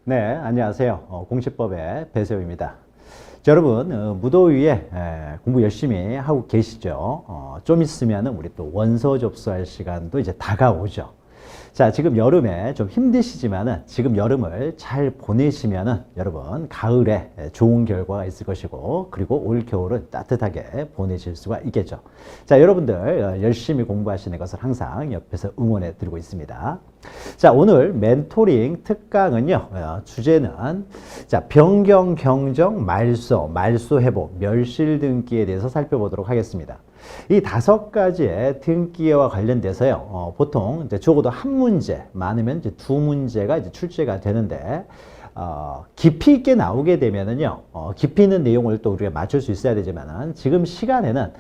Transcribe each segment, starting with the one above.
네, 안녕하세요. 공시법의 배세호입니다. 자, 여러분, 무더위에 공부 열심히 하고 계시죠? 좀 있으면 우리 또 원서 접수할 시간도 이제 다가오죠. 자, 지금 여름에 좀 힘드시지만은 지금 여름을 잘 보내시면은 여러분 가을에 좋은 결과가 있을 것이고, 그리고 올 겨울은 따뜻하게 보내실 수가 있겠죠. 자, 여러분들 열심히 공부하시는 것을 항상 옆에서 응원해 드리고 있습니다. 자, 오늘 멘토링 특강은요, 주제는 자, 변경, 경정, 말소 회복, 멸실 등기에 대해서 살펴보도록 하겠습니다. 이 5가지의 등기와 관련돼서요, 보통 이제 적어도 한 문제, 많으면 이제 2문제가 이제 출제가 되는데, 깊이 있게 나오게 되면은요, 깊이 있는 내용을 또 우리가 맞출 수 있어야 되지만은, 지금 시간에는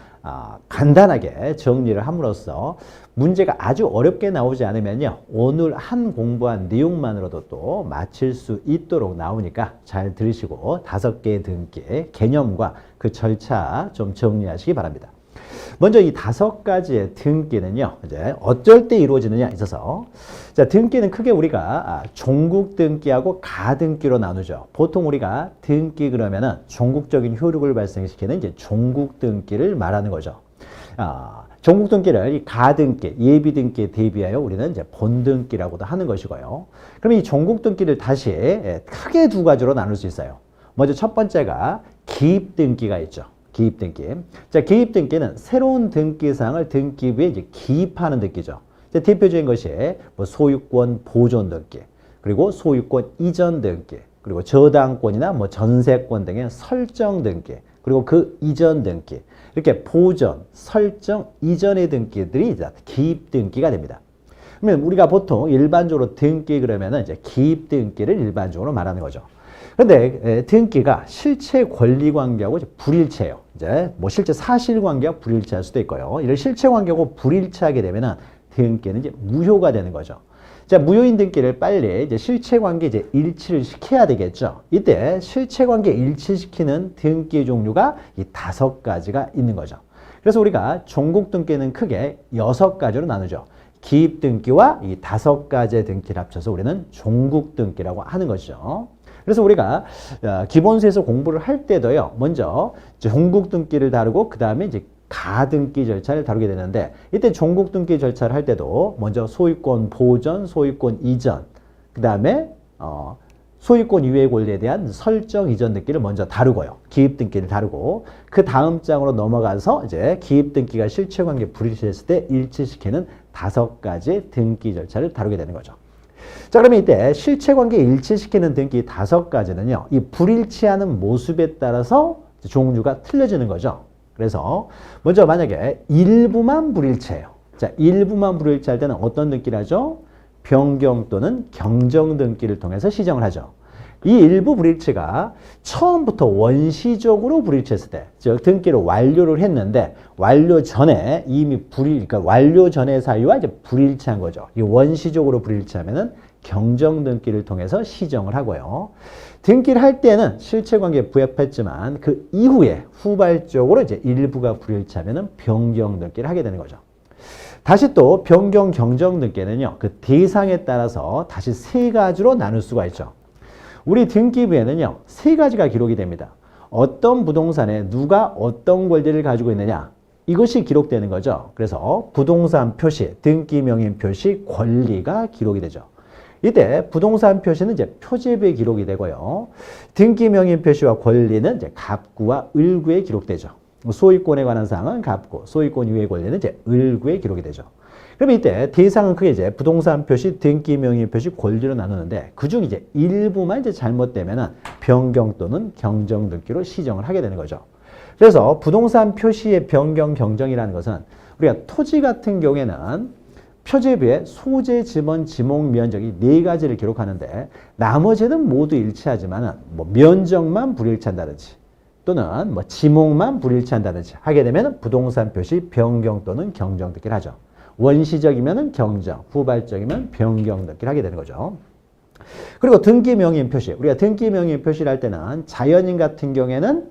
간단하게 정리를 함으로써 문제가 아주 어렵게 나오지 않으면요, 오늘 한 공부한 내용만으로도 또 맞힐 수 있도록 나오니까 잘 들으시고 5개의 등기 개념과 그 절차 좀 정리하시기 바랍니다. 먼저 이 5가지의 등기는요, 이제 어쩔 때 이루어지느냐 있어서, 자, 등기는 크게 우리가 종국 등기하고 가등기로 나누죠. 보통 우리가 등기 그러면은 종국적인 효력을 발생시키는 이제 종국 등기를 말하는 거죠. 종국 등기를 이 가등기, 예비 등기에 대비하여 우리는 이제 본등기라고도 하는 것이고요. 그럼 이 종국 등기를 다시 크게 2가지로 나눌 수 있어요. 먼저 첫 번째가 기입 등기가 있죠. 기입 등기. 자, 기입 등기는 새로운 등기사항을 등기부에 이제 기입하는 등기죠. 대표적인 것이 뭐 소유권 보존 등기, 그리고 소유권 이전 등기, 그리고 저당권이나 뭐 전세권 등의 설정 등기, 그리고 그 이전 등기, 이렇게 보존, 설정 이전의 등기들이 이제 기입 등기가 됩니다. 그러면 우리가 보통 일반적으로 등기 그러면은 이제 기입 등기를 일반적으로 말하는 거죠. 그런데 등기가 실체 권리 관계하고 불일치해요. 이제 뭐 실제 사실 관계와 불일치할 수도 있고요. 이를 실체 관계하고 불일치하게 되면은 등기는 이제 무효가 되는 거죠. 자, 무효인 등기를 빨리 이제 실체 관계 이제 일치를 시켜야 되겠죠. 이때 실체 관계 일치시키는 등기 종류가 이 5가지가 있는 거죠. 그래서 우리가 종국 등기는 크게 6가지로 나누죠. 기입 등기와 이 5가지의 등기를 합쳐서 우리는 종국 등기라고 하는 것이죠. 그래서 우리가 기본서에서 공부를 할 때도요, 먼저 종국 등기를 다루고 그 다음에 이제 가등기 절차를 다루게 되는데, 이때 종국 등기 절차를 할 때도 먼저 소유권 보전, 소유권 이전, 그 다음에 소유권 이외의 권리에 대한 설정 이전 등기를 먼저 다루고요. 기입 등기를 다루고 그 다음 장으로 넘어가서 이제 기입 등기가 실체 관계 불일치했을 때 일치시키는 5가지 등기 절차를 다루게 되는 거죠. 자, 그러면 이때 실체 관계 일치시키는 등기 5가지는요, 이 불일치하는 모습에 따라서 종류가 틀려지는 거죠. 그래서 먼저 만약에 일부만 불일치해요. 자, 일부만 불일치할 때는 어떤 등기를 하죠? 변경 또는 경정 등기를 통해서 시정을 하죠. 이 일부 불일치가 처음부터 원시적으로 불일치했을 때, 즉 등기를 완료를 했는데 완료 전에 이미 그러니까 완료 전의 사유와 이제 불일치한 거죠. 이 원시적으로 불일치하면은 경정 등기를 통해서 시정을 하고요. 등기를 할 때는 실체관계에 부합했지만 그 이후에 후발적으로 이제 일부가 불일치하면은 변경 등기를 하게 되는 거죠. 다시 또 변경 경정 등기는요, 그 대상에 따라서 다시 3가지로 나눌 수가 있죠. 우리 등기부에는요, 3가지가 기록이 됩니다. 어떤 부동산에 누가 어떤 권리를 가지고 있느냐, 이것이 기록되는 거죠. 그래서 부동산 표시, 등기 명인 표시, 권리가 기록이 되죠. 이때 부동산 표시는 이제 표제부에 기록이 되고요. 등기 명인 표시와 권리는 이제 갑구와 을구에 기록되죠. 소유권에 관한 사항은 갑구, 소유권 이외의 권리는 이제 을구에 기록이 되죠. 그러면 이때 대상은 크게 이제 부동산 표시, 등기 명의 표시, 권리로 나누는데 그중 이제 일부만 이제 잘못되면은 변경 또는 경정 등기로 시정을 하게 되는 거죠. 그래서 부동산 표시의 변경 경정이라는 것은 우리가 토지 같은 경우에는 표제부에 소재, 지번, 지목, 면적이 4가지를 기록하는데 나머지는 모두 일치하지만은 뭐 면적만 불일치한다든지 또는 뭐 지목만 불일치한다든지 하게 되면 부동산 표시 변경 또는 경정 등기를 하죠. 원시적이면 경정, 후발적이면 변경 등기를 하게 되는 거죠. 그리고 등기 명인 표시, 우리가 등기 명인 표시를 할 때는 자연인 같은 경우에는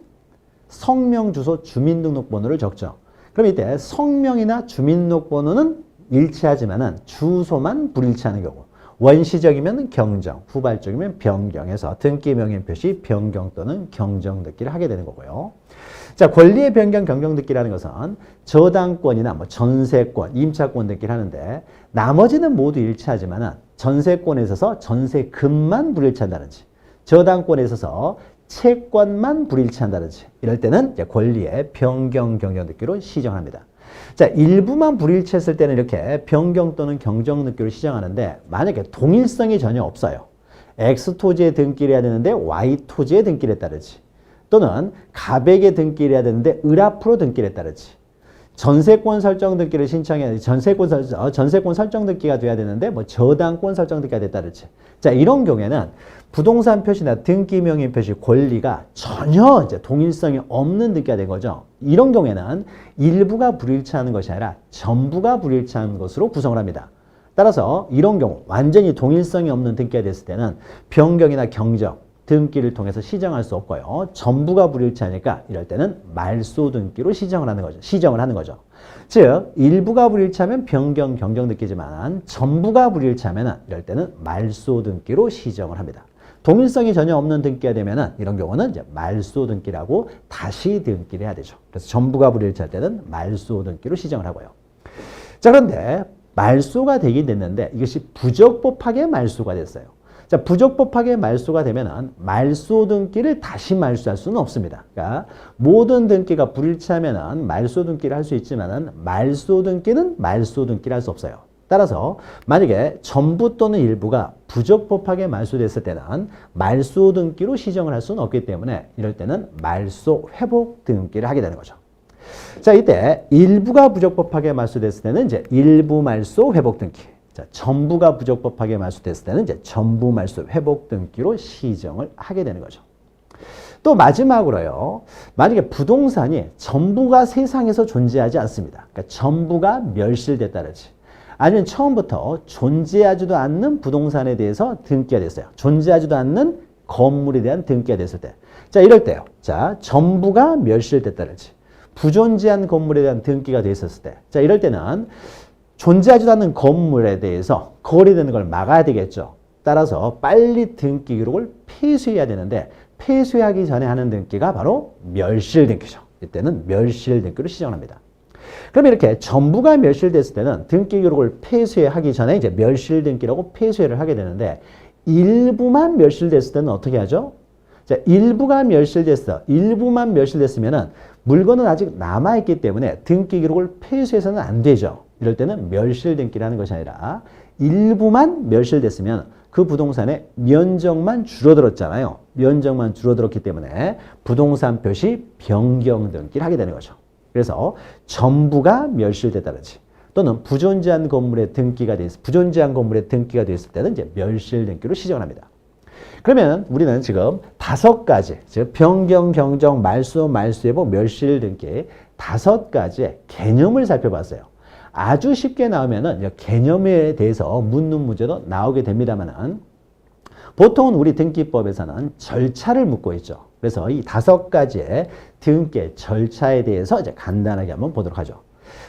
성명, 주소, 주민등록번호를 적죠. 그럼 이때 성명이나 주민등록번호는 일치하지만은 주소만 불일치하는 경우, 원시적이면 경정, 후발적이면 변경해서 등기 명인 표시 변경 또는 경정 등기를 하게 되는 거고요. 자, 권리의 변경, 경정 등기라는 것은 저당권이나 뭐 전세권, 임차권 등기를 하는데 나머지는 모두 일치하지만은 전세권에 있어서 전세금만 불일치한다든지 저당권에 있어서 채권만 불일치한다든지 이럴 때는 이제 권리의 변경, 경정 등기로 시정합니다. 자, 일부만 불일치했을 때는 이렇게 변경 또는 경정 등기로 시정하는데 만약에 동일성이 전혀 없어요. X 토지에 등기를 해야 되는데 Y 토지에 등기를 했다든지 또는 가백에 등기를 해야 되는데 을 앞으로 등기를 했다든지 전세권 설정 등기를 신청해야 전세권 설정 등기가 돼야 되는데 뭐 저당권 설정 등기가 됐다든지 자, 이런 경우에는 부동산 표시나 등기 명의 표시 권리가 전혀 이제 동일성이 없는 등기가 된 거죠. 이런 경우에는 일부가 불일치하는 것이 아니라 전부가 불일치하는 것으로 구성을 합니다. 따라서 이런 경우 완전히 동일성이 없는 등기가 됐을 때는 변경이나 경정 등기를 통해서 시정할 수 없고요. 전부가 불일치하니까 이럴 때는 말소 등기로 시정을 하는 거죠. 즉 일부가 불일치하면 변경, 경정 등기지만 전부가 불일치하면 이럴 때는 말소 등기로 시정을 합니다. 동일성이 전혀 없는 등기가 되면은 이런 경우는 이제 말소 등기라고 다시 등기를 해야 되죠. 그래서 전부가 불일치할 때는 말소 등기로 시정을 하고요. 자, 그런데 말소가 되긴 됐는데 이것이 부적법하게 말소가 됐어요. 자, 부적법하게 말소가 되면은 말소 등기를 다시 말소할 수는 없습니다. 그러니까 모든 등기가 불일치하면은 말소 등기를 할 수 있지만은 말소 등기는 말소 등기를 할 수 없어요. 따라서 만약에 전부 또는 일부가 부적법하게 말소됐을 때는 말소 등기로 시정을 할 수는 없기 때문에 이럴 때는 말소 회복 등기를 하게 되는 거죠. 자, 이때 일부가 부적법하게 말소됐을 때는 이제 일부 말소 회복 등기. 자, 전부가 부적법하게 말소됐을 때는 이제 전부 말소 회복 등기로 시정을 하게 되는 거죠. 또 마지막으로요. 만약에 부동산이 전부가 세상에서 존재하지 않습니다. 그러니까 전부가 멸실됐다든지 아니면 처음부터 존재하지도 않는 부동산에 대해서 등기가 됐어요. 존재하지도 않는 건물에 대한 등기가 됐을 때. 자, 이럴 때요. 자, 전부가 멸실됐다든지 부존재한 건물에 대한 등기가 돼 있었을 때. 자, 이럴 때는 존재하지도 않는 건물에 대해서 거래되는 걸 막아야 되겠죠. 따라서 빨리 등기 기록을 폐쇄해야 되는데 폐쇄하기 전에 하는 등기가 바로 멸실 등기죠. 이때는 멸실 등기로 시정합니다. 그럼 이렇게 전부가 멸실됐을 때는 등기 기록을 폐쇄하기 전에 이제 멸실 등기라고 폐쇄를 하게 되는데 일부만 멸실됐을 때는 어떻게 하죠? 자, 일부가 멸실됐어. 일부만 멸실됐으면은 물건은 아직 남아있기 때문에 등기 기록을 폐쇄해서는 안 되죠. 이럴 때는 멸실 등기라는 것이 아니라 일부만 멸실됐으면 그 부동산의 면적만 줄어들었잖아요. 면적만 줄어들었기 때문에 부동산 표시 변경 등기를 하게 되는 거죠. 그래서 전부가 멸실됐다든지 또는 부존재한 건물에 등기가 돼 있을 때는 이제 멸실 등기로 시정을 합니다. 그러면 우리는 지금 5가지, 즉 변경, 경정, 말소, 말소회복, 멸실 등기 5가지의 개념을 살펴봤어요. 아주 쉽게 나오면은 개념에 대해서 묻는 문제도 나오게 됩니다만은 보통은 우리 등기법에서는 절차를 묻고 있죠. 그래서 이 5가지의 등기 절차에 대해서 이제 간단하게 한번 보도록 하죠.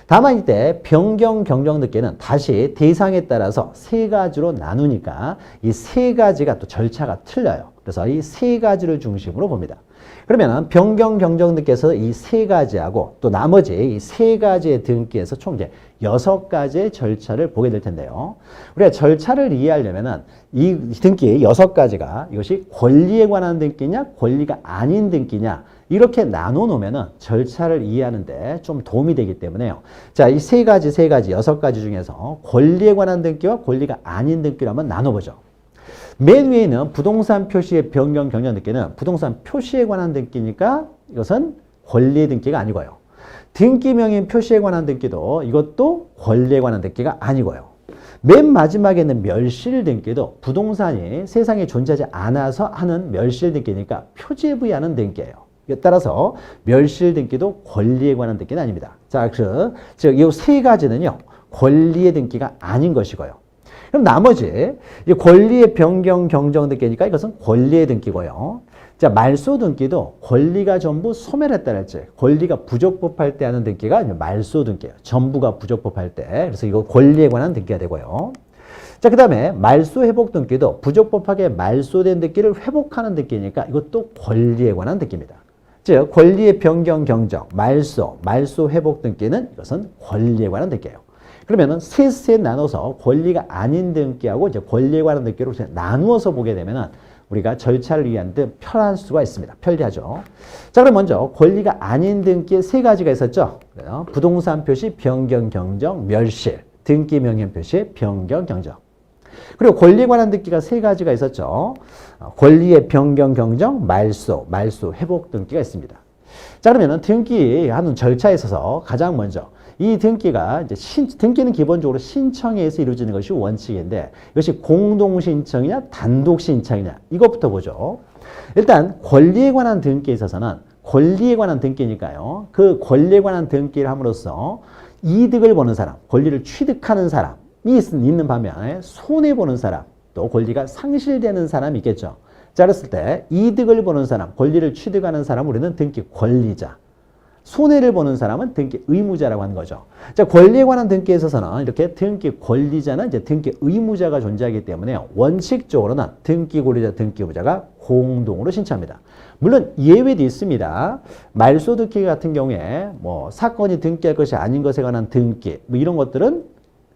다만 이때 변경, 경정 등기는 다시 대상에 따라서 3가지로 나누니까 이 3가지가 또 절차가 틀려요. 그래서 이 3가지를 중심으로 봅니다. 그러면 변경, 경정 등기에서 이 3가지하고 또 나머지 이 3가지의 등기에서 총 이제 6가지의 절차를 보게 될 텐데요. 우리가 절차를 이해하려면은 이 등기 6가지가 이것이 권리에 관한 등기냐, 권리가 아닌 등기냐 이렇게 나눠 놓으면은 절차를 이해하는데 좀 도움이 되기 때문에요. 자, 이 6가지 중에서 권리에 관한 등기와 권리가 아닌 등기를 한번 나눠보죠. 맨 위에 있는 부동산 표시의 변경, 경정 등기는 부동산 표시에 관한 등기니까 이것은 권리의 등기가 아니고요. 등기명인 표시에 관한 등기도 이것도 권리에 관한 등기가 아니고요. 맨 마지막에 있는 멸실 등기도 부동산이 세상에 존재하지 않아서 하는 멸실 등기니까 표지에 부여하는 등기예요. 따라서 멸실 등기도 권리에 관한 등기는 아닙니다. 자, 즉 이 3가지는요. 권리의 등기가 아닌 것이고요. 그럼 나머지 이 권리의 변경, 경정 등기니까 이것은 권리의 등기고요. 자, 말소 등기도 권리가 전부 소멸했다랄지 권리가 부적법할 때 하는 등기가 말소 등기예요. 전부가 부적법할 때. 그래서 이거 권리에 관한 등기가 되고요. 자, 그 다음에 말소 회복 등기도 부적법하게 말소된 등기를 회복하는 등기니까 이것도 권리에 관한 등기입니다. 즉 권리의 변경 경정, 말소 회복 등기는 이것은 권리에 관한 등기예요. 그러면은 셋 나눠서 권리가 아닌 등기하고 이제 권리에 관한 등기로 나누어서 보게 되면은 우리가 절차를 위한 듯 편할 수가 있습니다. 편리하죠. 자, 그럼 먼저 권리가 아닌 등기에 세 가지가 있었죠. 부동산 표시 변경 경정, 멸실, 등기 명령 표시 변경 경정. 그리고 권리에 관한 등기가 세 가지가 있었죠. 권리의 변경 경정, 말소 회복 등기가 있습니다. 자, 그러면은 등기하는 절차에 있어서 가장 먼저 이 등기가 이제 등기는 기본적으로 신청에 의해서 이루어지는 것이 원칙인데 이것이 공동 신청이냐 단독 신청이냐 이것부터 보죠. 일단 권리에 관한 등기에 있어서는 권리에 관한 등기니까요. 그 권리에 관한 등기를 함으로써 이득을 보는 사람, 권리를 취득하는 사람이 있는 반면에 손해보는 사람, 또 권리가 상실되는 사람이 있겠죠. 자, 그랬을 때 이득을 보는 사람, 권리를 취득하는 사람 우리는 등기 권리자, 손해를 보는 사람은 등기 의무자라고 하는 거죠. 자, 권리에 관한 등기에 있어서는 이렇게 등기 권리자는 이제 등기 의무자가 존재하기 때문에 원칙적으로는 등기 권리자, 등기 의무자가 공동으로 신청합니다. 물론 예외도 있습니다. 말소 등기 같은 경우에 뭐 사건이 등기할 것이 아닌 것에 관한 등기 뭐 이런 것들은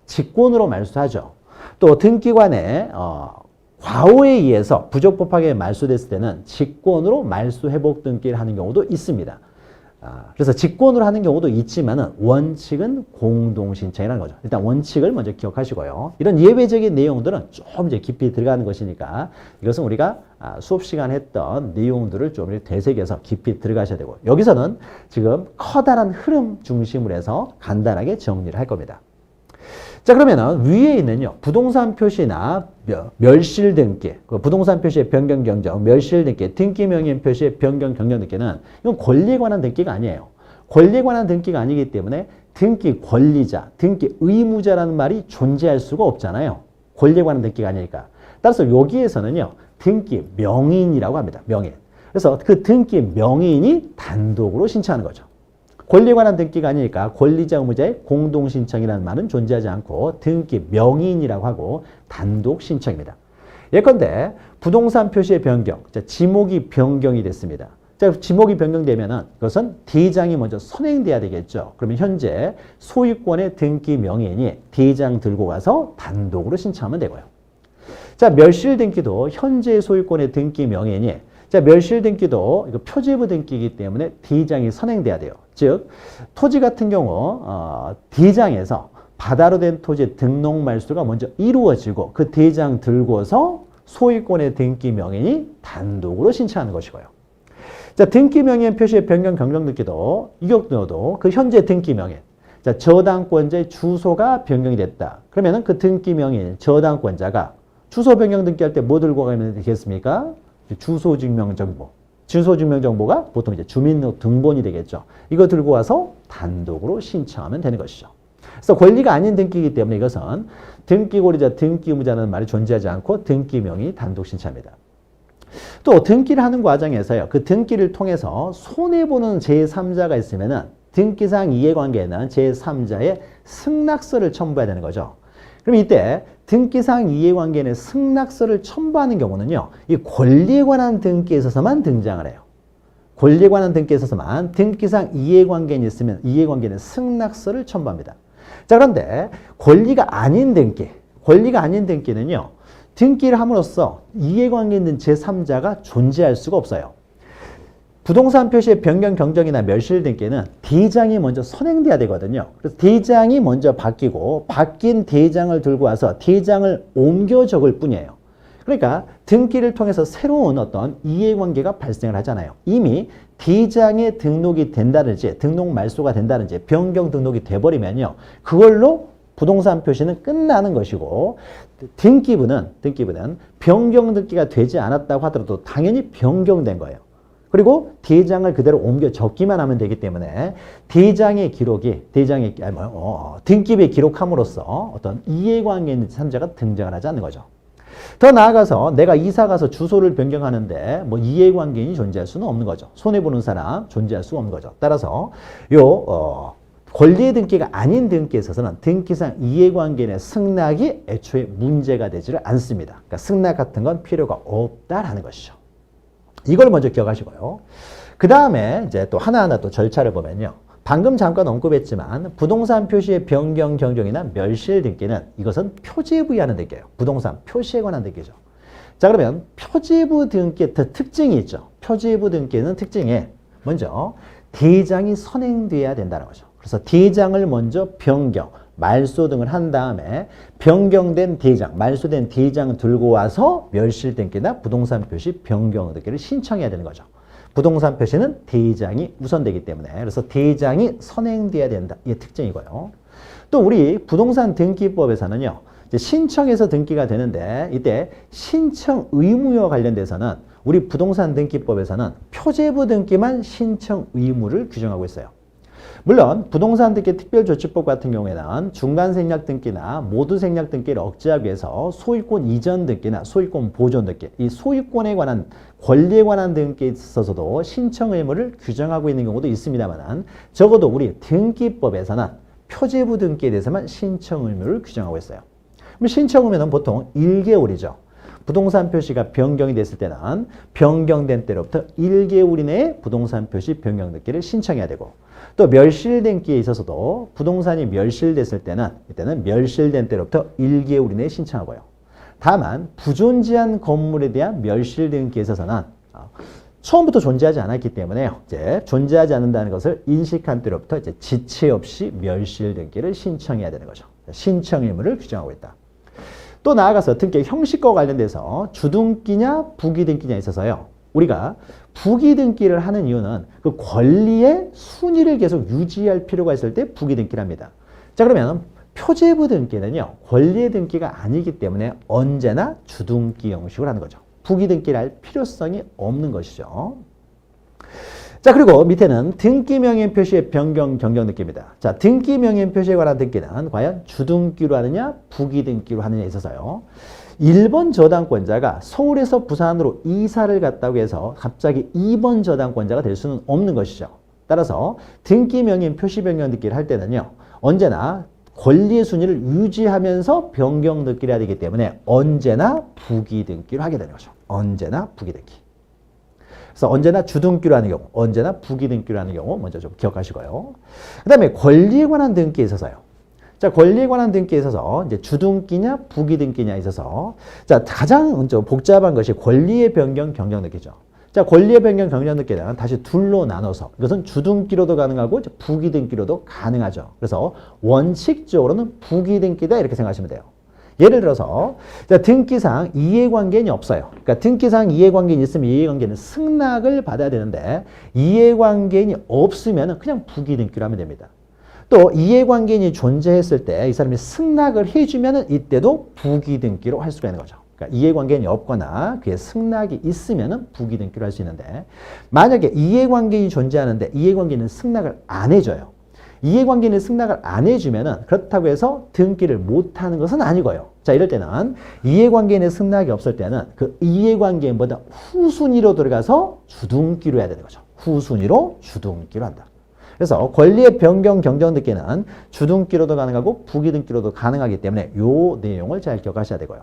직권으로 말소하죠. 또 등기관의 과오에 의해서 부적법하게 말소됐을 때는 직권으로 말소 회복 등기를 하는 경우도 있습니다. 그래서 직권으로 하는 경우도 있지만은 원칙은 공동신청이라는 거죠. 일단 원칙을 먼저 기억하시고요. 이런 예외적인 내용들은 좀 이제 깊이 들어가는 것이니까 이것은 우리가 수업 시간에 했던 내용들을 좀 이렇게 되새겨서 깊이 들어가셔야 되고 여기서는 지금 커다란 흐름 중심으로 해서 간단하게 정리를 할 겁니다. 자, 그러면은 위에 있는요, 부동산 표시나 멸실 등기, 부동산 표시의 변경 경정, 멸실 등기, 등기 명의 표시의 변경 경정 등기는 이건 권리에 관한 등기가 아니에요. 권리에 관한 등기가 아니기 때문에 등기 권리자, 등기 의무자라는 말이 존재할 수가 없잖아요. 권리에 관한 등기가 아니니까. 따라서 여기에서는요, 등기 명의인이라고 합니다. 명의인. 그래서 그 등기 명의인이 단독으로 신청하는 거죠. 권리에 관한 등기가 아니니까 권리자 의무자의 공동신청이라는 말은 존재하지 않고 등기 명의인이라고 하고 단독 신청입니다. 예컨대 부동산 표시의 변경, 지목이 변경이 됐습니다. 자, 지목이 변경되면은 그것은 대장이 먼저 선행돼야 되겠죠. 그러면 현재 소유권의 등기 명의인이 대장 들고 가서 단독으로 신청하면 되고요. 자, 멸실 등기도 현재 소유권의 등기 명의인이 자, 멸실 등기도 이거 표제부 등기이기 때문에 대장이 선행돼야 돼요. 즉 토지 같은 경우 대장에서 바다로 된 토지 등록 말소가 먼저 이루어지고 그 대장 들고서 소유권의 등기 명의인이 단독으로 신청하는 것이고요. 자, 등기 명의인 표시의 변경 경정 등기도 이 경우도 그 현재 등기 명의인 자, 저당권자의 주소가 변경이 됐다. 그러면은 그 등기 명의인 저당권자가 주소 변경 등기할 때 뭐 들고 가면 되겠습니까? 주소증명정보. 주소증명정보가 보통 이제 주민등본이 되겠죠. 이거 들고 와서 단독으로 신청하면 되는 것이죠. 그래서 권리가 아닌 등기이기 때문에 이것은 등기권리자, 등기의무자는 말이 존재하지 않고 등기명의 단독 신청합니다. 또 등기를 하는 과정에서요. 그 등기를 통해서 손해보는 제3자가 있으면은 등기상 이해관계는 제3자의 승낙서를 첨부해야 되는 거죠. 그럼 이때 등기상 이해관계는 승낙서를 첨부하는 경우는요. 이 권리에 관한 등기에 있어서만 등장을 해요. 권리에 관한 등기에 있어서만 등기상 이해관계는 있으면 이해관계는 승낙서를 첨부합니다. 자, 그런데 권리가 아닌 등기는요. 등기를 함으로써 이해관계 있는 제3자가 존재할 수가 없어요. 부동산 표시의 변경 경정이나 멸실 등기는 대장이 먼저 선행돼야 되거든요. 그래서 대장이 먼저 바뀌고 바뀐 대장을 들고 와서 대장을 옮겨 적을 뿐이에요. 그러니까 등기를 통해서 새로운 어떤 이해관계가 발생을 하잖아요. 이미 대장에 등록이 된다든지 등록 말소가 된다든지 변경 등록이 돼버리면요. 그걸로 부동산 표시는 끝나는 것이고 등기부는 변경 등기가 되지 않았다고 하더라도 당연히 변경된 거예요. 그리고 대장을 그대로 옮겨 적기만 하면 되기 때문에 대장의 기록이 등기부에 기록함으로써 어떤 이해관계 있는 제3자가 등장을 하지 않는 거죠. 더 나아가서 내가 이사 가서 주소를 변경하는데 뭐 이해관계인이 존재할 수는 없는 거죠. 손해보는 사람 존재할 수 없는 거죠. 따라서 권리의 등기가 아닌 등기에 있어서는 등기상 이해관계인의 승낙이 애초에 문제가 되지를 않습니다. 그러니까 승낙 같은 건 필요가 없다라는 것이죠. 이걸 먼저 기억하시고요. 그 다음에 이제 또 하나하나 또 절차를 보면요. 방금 잠깐 언급했지만 부동산 표시의 변경, 변경이나 멸실 등기는 이것은 표지부여하는 등기예요. 부동산 표시에 관한 등기죠. 자, 그러면 표지부 등기의 특징이 있죠. 표지부 등기는 특징이 먼저 대장이 선행돼야 된다는 거죠. 그래서 대장을 먼저 변경, 말소 등을 한 다음에 변경된 대장, 말소된 대장을 들고 와서 멸실 등기나 부동산 표시 변경 등기를 신청해야 되는 거죠. 부동산 표시는 대장이 우선되기 때문에 그래서 대장이 선행돼야 된다. 이게 특징이고요. 또 우리 부동산 등기법에서는요. 이제 신청해서 등기가 되는데 이때 신청 의무와 관련돼서는 우리 부동산 등기법에서는 표제부 등기만 신청 의무를 규정하고 있어요. 물론 부동산 등기 특별조치법 같은 경우에는 중간 생략 등기나 모두 생략 등기를 억제하기 위해서 소유권 이전 등기나 소유권 보존 등기, 이 소유권에 관한 권리에 관한 등기에 있어서도 신청 의무를 규정하고 있는 경우도 있습니다만 적어도 우리 등기법에서는 표제부 등기에 대해서만 신청 의무를 규정하고 있어요. 그럼 신청 의무는 보통 1개월이죠. 부동산 표시가 변경이 됐을 때는 변경된 때로부터 1개월 이내에 부동산 표시 변경 등기를 신청해야 되고 또 멸실 등기에 있어서도 부동산이 멸실됐을 때는 이때는 멸실된 때로부터 1개월 이내에 신청하고요. 다만 부존재한 건물에 대한 멸실 등기에 있어서는 처음부터 존재하지 않았기 때문에 이제 존재하지 않는다는 것을 인식한 때로부터 이제 지체 없이 멸실 등기를 신청해야 되는 거죠. 신청 의무를 규정하고 있다. 또 나아가서 등기 형식과 관련돼서 주등기냐 부기등기냐에 있어서요. 우리가 부기등기를 하는 이유는 그 권리의 순위를 계속 유지할 필요가 있을 때 부기등기를 합니다. 자, 그러면 표제부 등기는요. 권리의 등기가 아니기 때문에 언제나 주등기 형식을 하는 거죠. 부기등기를 할 필요성이 없는 것이죠. 자, 그리고 밑에는 등기명인 표시의 변경, 변경 등기입니다. 자, 등기명인 표시에 관한 등기는 과연 주등기로 하느냐, 부기등기로 하느냐에 있어서요. 1번 저당권자가 서울에서 부산으로 이사를 갔다고 해서 갑자기 2번 저당권자가 될 수는 없는 것이죠. 따라서 등기명인 표시 변경 등기를 할 때는요. 언제나 권리의 순위를 유지하면서 변경 등기를 해야 되기 때문에 언제나 부기등기로 하게 되는 거죠. 언제나 부기등기. 그래서 언제나 주등기로 하는 경우, 언제나 부기등기로 하는 경우 먼저 좀 기억하시고요. 그 다음에 권리에 관한 등기에 있어서요. 자, 권리에 관한 등기에 있어서 이제 주등기냐 부기등기냐에 있어서 자, 가장 복잡한 것이 권리의 변경, 경정 등기죠. 자, 권리의 변경, 경정 등기는 다시 둘로 나눠서 이것은 주등기로도 가능하고 부기등기로도 가능하죠. 그래서 원칙적으로는 부기등기다 이렇게 생각하시면 돼요. 예를 들어서 등기상 이해관계인이 없어요. 그러니까 등기상 이해관계인이 있으면 이해관계인은 승낙을 받아야 되는데 이해관계인이 없으면 그냥 부기등기로 하면 됩니다. 또 이해관계인이 존재했을 때 이 사람이 승낙을 해주면 이때도 부기등기로 할 수가 있는 거죠. 그러니까 이해관계인이 없거나 그의 승낙이 있으면 부기등기로 할 수 있는데 만약에 이해관계인이 존재하는데 이해관계인은 승낙을 안 해줘요. 이해관계인은 승낙을 안 해주면은 그렇다고 해서 등기를 못하는 것은 아니고요. 자, 이럴 때는 이해관계인의 승낙이 없을 때는 그 이해관계인보다 후순위로 들어가서 주등기로 해야 되는 거죠. 후순위로 주등기로 한다. 그래서 권리의 변경, 경정 등기는 주등기로도 가능하고 부기등기로도 가능하기 때문에 이 내용을 잘 기억하셔야 되고요.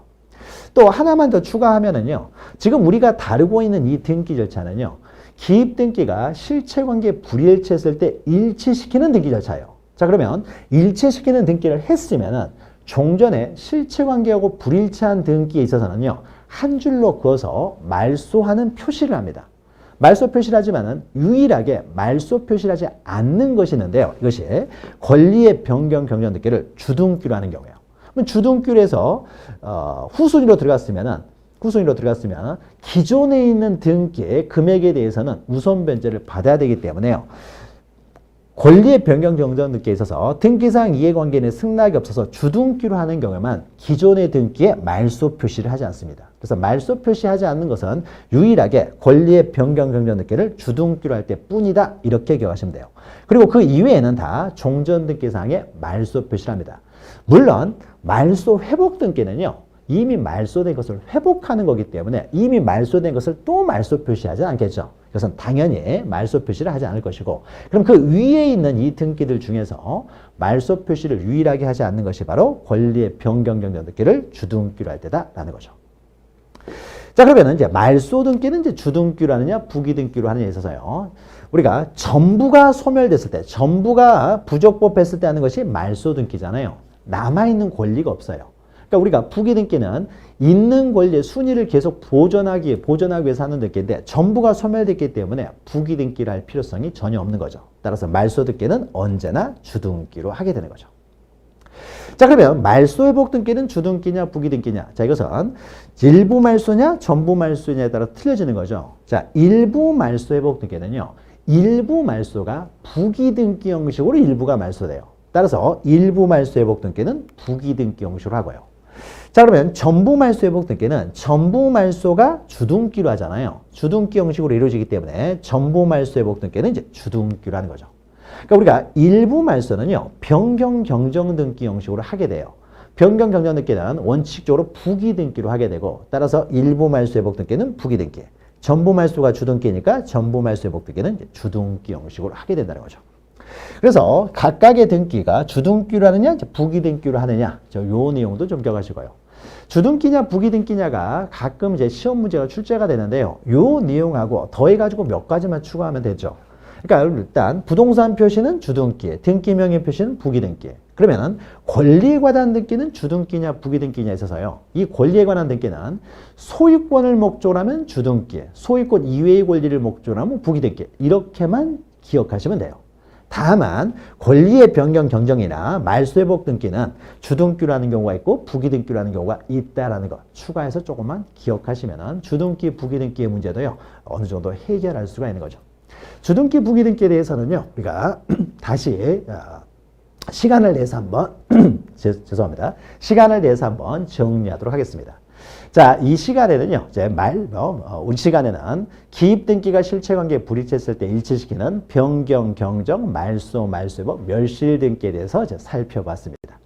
또 하나만 더 추가하면은요. 지금 우리가 다루고 있는 이 등기 절차는요. 기입등기가 실체관계 불일치했을 때 일치시키는 등기 절차예요. 자, 그러면 일치시키는 등기를 했으면은 종전에 실체관계하고 불일치한 등기에 있어서는요. 한 줄로 그어서 말소하는 표시를 합니다. 말소 표시를 하지만은 유일하게 말소 표시를 하지 않는 것이 있는데요. 이것이 권리의 변경, 경정 등기를 주등기로 하는 경우예요. 그럼 주등기로 해서 후순위로 들어갔으면 기존에 있는 등기의 금액에 대해서는 우선 변제를 받아야 되기 때문에요. 권리의 변경, 경정 등기에 있어서 등기상 이해관계인의 승낙이 없어서 주등기로 하는 경우에만 기존의 등기에 말소 표시를 하지 않습니다. 그래서 말소 표시하지 않는 것은 유일하게 권리의 변경, 경정 등기를 주등기로 할 때뿐이다. 이렇게 기억하시면 돼요. 그리고 그 이외에는 다 종전 등기상에 말소 표시를 합니다. 물론 말소 회복 등기는요. 이미 말소된 것을 회복하는 거기 때문에 이미 말소된 것을 또 말소 표시하지 않겠죠. 이것은 당연히 말소 표시를 하지 않을 것이고, 그럼 그 위에 있는 이 등기들 중에서 말소 표시를 유일하게 하지 않는 것이 바로 권리의 변경 경정 등기를 주등기로 할 때다라는 거죠. 자, 그러면 이제 말소 등기는 이제 주등기로 하느냐 부기 등기로 하느냐에 있어서요. 우리가 전부가 소멸됐을 때, 전부가 부적법했을 때 하는 것이 말소 등기잖아요. 남아있는 권리가 없어요. 그러니까 우리가 부기 등기는 있는 권리의 순위를 계속 보존하기 위해서 하는 등기인데 전부가 소멸됐기 때문에 부기 등기를 할 필요성이 전혀 없는 거죠. 따라서 말소 등기는 언제나 주등기로 하게 되는 거죠. 자, 그러면 말소 회복 등기는 주등기냐 부기 등기냐. 자, 이것은 일부 말소냐 전부 말소냐에 따라 틀려지는 거죠. 자, 일부 말소 회복 등기는요. 일부 말소가 부기 등기 형식으로 일부가 말소돼요. 따라서 일부 말소 회복 등기는 부기 등기 형식으로 하고요. 자, 그러면 전부 말소 회복 등기는 전부 말소가 주등기로 하잖아요. 주등기 형식으로 이루어지기 때문에 전부 말소 회복 등기는 이제 주등기로 하는 거죠. 그러니까 우리가 일부 말소는요, 변경 경정 등기 형식으로 하게 돼요. 변경 경정 등기는 원칙적으로 부기 등기로 하게 되고, 따라서 일부 말소 회복 등기는 부기 등기, 전부 말소가 주등기니까 전부 말소 회복 등기는 이제 주등기 형식으로 하게 된다는 거죠. 그래서 각각의 등기가 주등기로 하느냐, 부기 등기로 하느냐, 요 내용도 좀 기억하시고요. 주등기냐 부기 등기냐가 가끔 이제 시험 문제가 출제가 되는데요. 요 내용하고 더해가지고 몇 가지만 추가하면 되죠. 그러니까 일단 부동산 표시는 주등기, 등기 명의 표시는 부기 등기. 그러면 권리에 관한 등기는 주등기냐 부기 등기냐에 있어서요. 이 권리에 관한 등기는 소유권을 목적으로 하면 주등기, 소유권 이외의 권리를 목적으로 하면 부기 등기. 이렇게만 기억하시면 돼요. 다만 권리의 변경 경정이나 말소 회복 등기는 주등기로 하는 경우가 있고 부기 등기로 하는 경우가 있다라는 것 추가해서 조금만 기억하시면 주등기 부기 등기의 문제도요. 어느 정도 해결할 수가 있는 거죠. 주등기 부기 등기에 대해서는요. 우리가 다시 시간을 내서 한번 죄송합니다. 시간을 내서 한번 정리하도록 하겠습니다. 자, 이 시간에는요. 이제 우리 시간에는 기입 등기가 실체 관계에 불이치했을 때 일치시키는 변경 경정 말소 회복 멸실 등기에 대해서 이제 살펴봤습니다.